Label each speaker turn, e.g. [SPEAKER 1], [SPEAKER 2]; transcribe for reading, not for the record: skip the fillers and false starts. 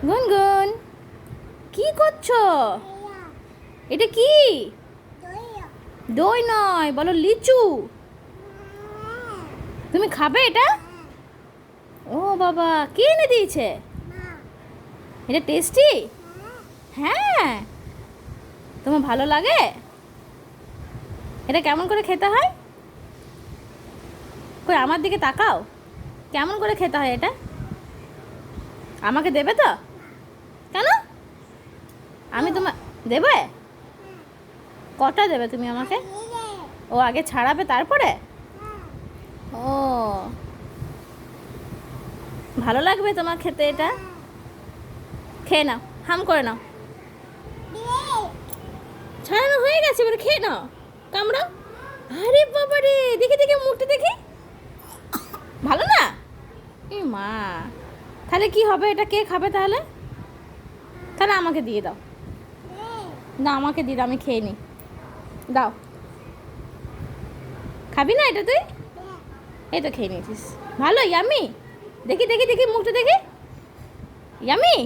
[SPEAKER 1] গুনগুন, কি করছো? এটা কি? দই নয়, বলো লিচু। তুমি খাবে এটা? ও বাবা, কে এনে দিয়েছে? এটা টেস্টি? হ্যাঁ, তোমার ভালো লাগে? এটা কেমন করে খেতে হয়? কই আমার দিকে তাকাও, কেমন করে খেতে হয় এটা? আমাকে দেবে তো? কেন? আমি তোমার দেবে? কটা দেবে তুমি আমাকে? ও আগে ছাড়াবে তারপরে? ও, ভালো লাগবে তোমার খেতে এটা? খেয়ে নাও, হাম করে নাও। ছাড়ানো হয়ে গেছে, এবার খেয়ে নাও, কামড়াও। আরে বাবা রে, দেখি দেখি মুখটা দেখি। ভালো না? এ মা, তাহলে কি হবে? এটা কে খাবে তাহলে? তাহলে আমাকে দিয়ে দাও। না, আমাকে দিয়ে দাও, আমি খেয়ে নিই। দাও। খাবি না এটা তুই? এই তো খেয়ে নিয়েছিস। ভালো, ইয়ামি। দেখি দেখি দেখি মুখটা দেখি। ইয়ামি।